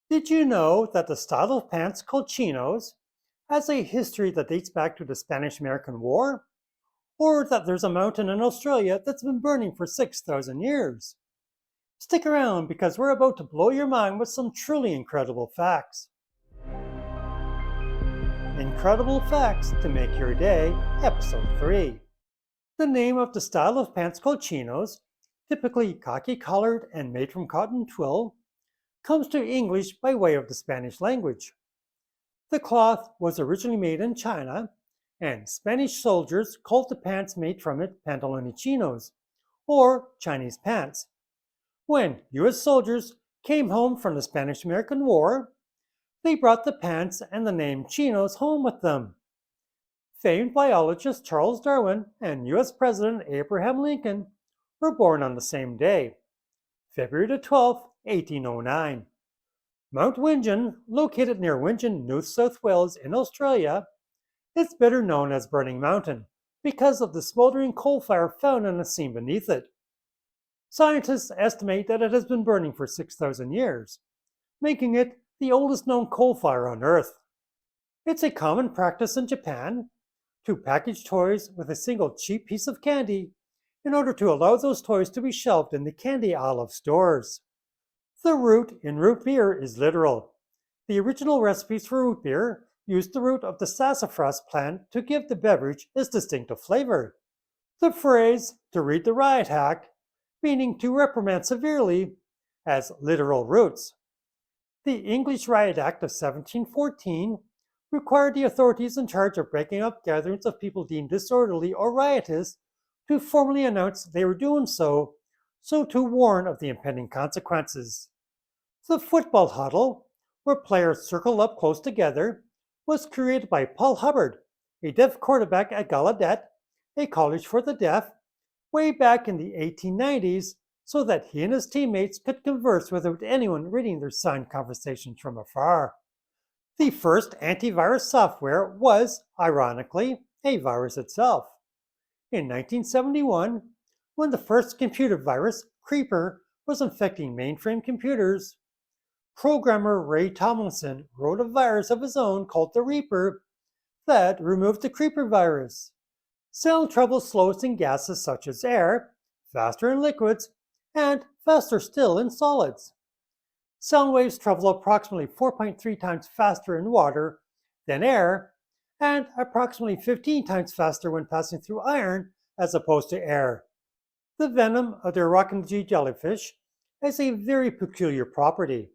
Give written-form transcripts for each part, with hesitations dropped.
Did you know that the style of pants called chinos has a history that dates back to the Spanish-American War? Or that there's a mountain in Australia that's been burning for 6,000 years? Stick around because we're about to blow your mind with some truly incredible facts. Incredible Facts to Make Your Day, Episode 3. The name of the style of pants called chinos, typically khaki-colored and made from cotton twill, comes to English by way of the Spanish language. The cloth was originally made in China, and Spanish soldiers called the pants made from it pantalones chinos, or Chinese pants. When US soldiers came home from the Spanish-American War, they brought the pants and the name chinos home with them. Famed biologist Charles Darwin and US President Abraham Lincoln were born on the same day, February the 12th, 1809. Mount Wingan, located near Wingan, New South Wales in Australia, is better known as Burning Mountain because of the smoldering coal fire found in a seam beneath it. Scientists estimate that it has been burning for 6,000 years, making it the oldest known coal fire on Earth. It's a common practice in Japan to package toys with a single cheap piece of candy in order to allow those toys to be shelved in the candy aisle of stores. The root in root beer is literal. The original recipes for root beer used the root of the sassafras plant to give the beverage its distinctive flavor. The phrase, to read the riot act, meaning to reprimand severely, has literal roots. The English Riot Act of 1714 required the authorities in charge of breaking up gatherings of people deemed disorderly or riotous to formally announce they were doing so to warn of the impending consequences. The football huddle, where players circle up close together, was created by Paul Hubbard, a deaf quarterback at Gallaudet, a college for the deaf, way back in the 1890s so that he and his teammates could converse without anyone reading their signed conversations from afar. The first antivirus software was, ironically, a virus itself. In 1971, when the first computer virus, Creeper, was infecting mainframe computers, programmer Ray Tomlinson wrote a virus of his own called the Reaper that removed the Creeper virus. Sound travels slowest in gases such as air, faster in liquids, and faster still in solids. Sound waves travel approximately 4.3 times faster in water than air, and approximately 15 times faster when passing through iron as opposed to air. The venom of the Arachidid jellyfish has a very peculiar property.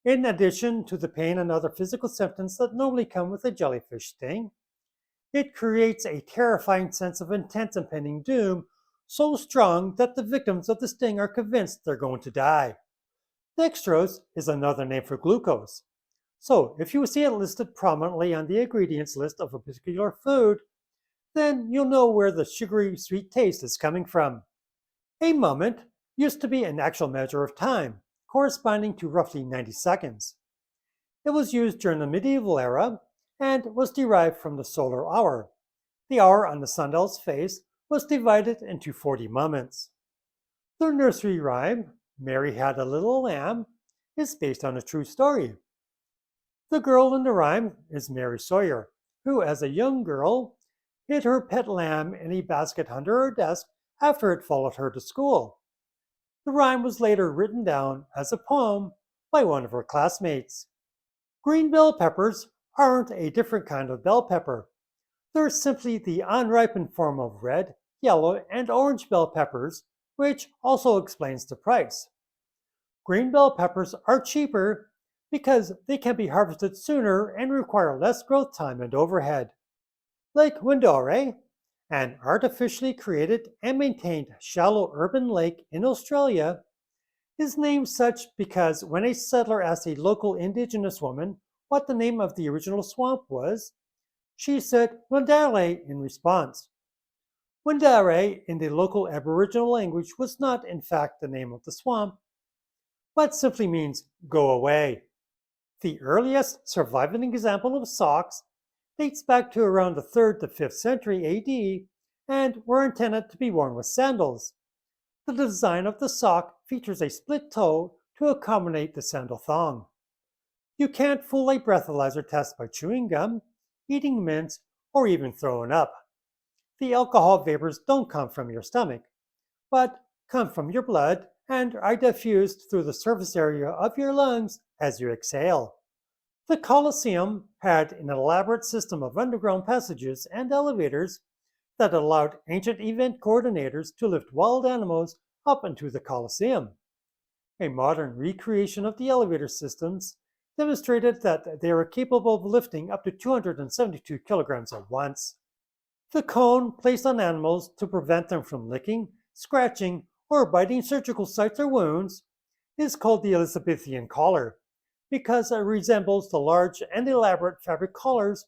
In addition to the pain and other physical symptoms that normally come with a jellyfish sting, it creates a terrifying sense of intense impending doom so strong that the victims of the sting are convinced they're going to die. Dextrose is another name for glucose. So if you see it listed prominently on the ingredients list of a particular food, then you'll know where the sugary sweet taste is coming from. A moment used to be an actual measure of time, corresponding to roughly 90 seconds. It was used during the medieval era and was derived from the solar hour. The hour on the sundial's face was divided into 40 moments. The nursery rhyme, Mary Had a Little Lamb, is based on a true story. The girl in the rhyme is Mary Sawyer, who, as a young girl, hid her pet lamb in a basket under her desk after it followed her to school. The rhyme was later written down as a poem by one of her classmates. Green bell peppers aren't a different kind of bell pepper. They're simply the unripened form of red, yellow, and orange bell peppers, which also explains the price. Green bell peppers are cheaper because they can be harvested sooner and require less growth time and overhead. Lake Wendouree, an artificially created and maintained shallow urban lake in Australia, is named such because when a settler asked a local indigenous woman what the name of the original swamp was, she said Wendouree in response. Wendouree in the local Aboriginal language was not in fact the name of the swamp, but simply means go away. The earliest surviving example of socks dates back to around the 3rd to 5th century AD and were intended to be worn with sandals. The design of the sock features a split toe to accommodate the sandal thong. You can't fool a breathalyzer test by chewing gum, eating mints, or even throwing up. The alcohol vapors don't come from your stomach, but come from your blood and are diffused through the surface area of your lungs as you exhale. The Colosseum had an elaborate system of underground passages and elevators that allowed ancient event coordinators to lift wild animals up into the Colosseum. A modern recreation of the elevator systems demonstrated that they were capable of lifting up to 272 kilograms at once. The cone placed on animals to prevent them from licking, scratching, or biting surgical sites or wounds is called the Elizabethan collar because it resembles the large and elaborate fabric collars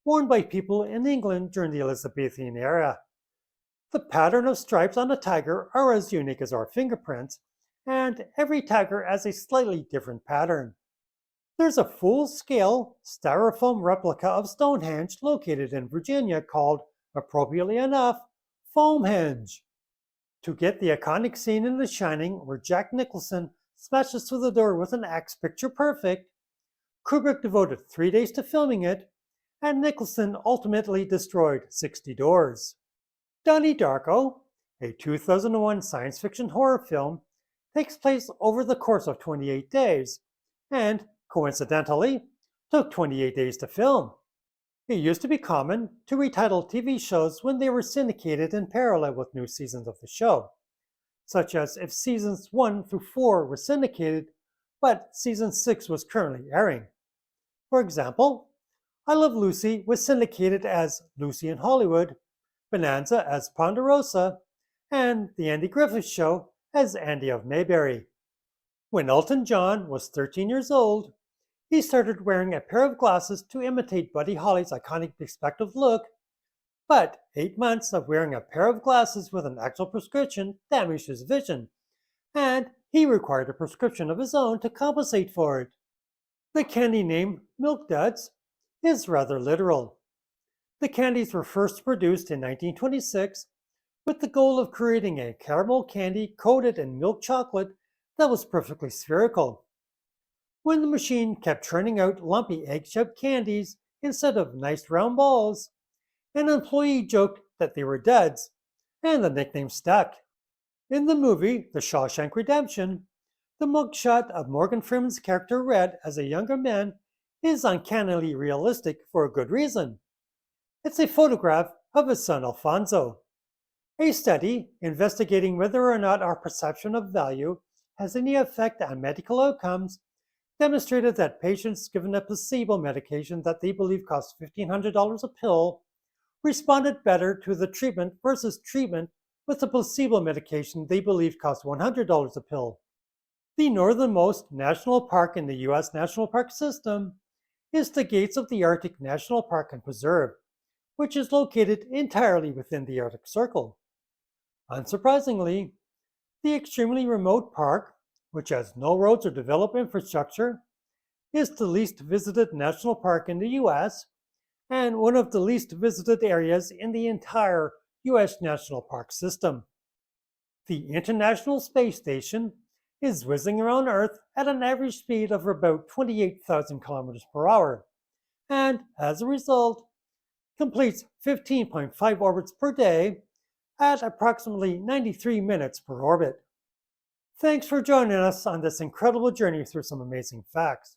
worn by people in England during the Elizabethan era. The pattern of stripes on a tiger are as unique as our fingerprints, and every tiger has a slightly different pattern. There's a full-scale styrofoam replica of Stonehenge located in Virginia called, appropriately enough, Foamhenge. To get the iconic scene in The Shining where Jack Nicholson smashes through the door with an axe picture perfect, Kubrick devoted 3 days to filming it, and Nicholson ultimately destroyed 60 doors. Donnie Darko, a 2001 science fiction horror film, takes place over the course of 28 days, and, coincidentally, took 28 days to film. It used to be common to retitle TV shows when they were syndicated in parallel with new seasons of the show, such as if seasons 1 through 4 were syndicated, but season 6 was currently airing. For example, I Love Lucy was syndicated as Lucy in Hollywood, Bonanza as Ponderosa, and The Andy Griffith Show as Andy of Mayberry. When Elton John was 13 years old, he started wearing a pair of glasses to imitate Buddy Holly's iconic perspective look, but 8 months of wearing a pair of glasses with an actual prescription damaged his vision, and he required a prescription of his own to compensate for it. The candy name Milk Duds is rather literal. The candies were first produced in 1926 with the goal of creating a caramel candy coated in milk chocolate that was perfectly spherical. When the machine kept churning out lumpy egg-shaped candies instead of nice round balls, an employee joked that they were duds, and the nickname stuck. In the movie The Shawshank Redemption, the mugshot of Morgan Freeman's character Red as a younger man is uncannily realistic for a good reason. It's a photograph of his son Alfonso. A study investigating whether or not our perception of value has any effect on medical outcomes demonstrated that patients given a placebo medication that they believe cost $1,500 a pill responded better to the treatment versus treatment with the placebo medication they believed cost $100 a pill. The northernmost national park in the U.S. National Park System is the Gates of the Arctic National Park and Preserve, which is located entirely within the Arctic Circle. Unsurprisingly, the extremely remote park, which has no roads or developed infrastructure, is the least visited national park in the U.S. and one of the least visited areas in the entire U.S. National Park System. The International Space Station is whizzing around Earth at an average speed of about 28,000 kilometers per hour, and as a result, completes 15.5 orbits per day at approximately 93 minutes per orbit. Thanks for joining us on this incredible journey through some amazing facts.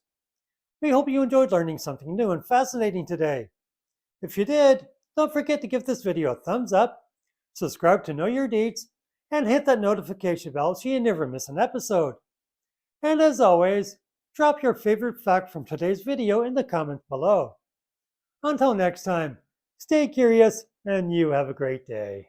We hope you enjoyed learning something new and fascinating today. If you did, don't forget to give this video a thumbs up, subscribe to Know Your Deets, and hit that notification bell so you never miss an episode. And as always, drop your favorite fact from today's video in the comments below. Until next time, stay curious and you have a great day.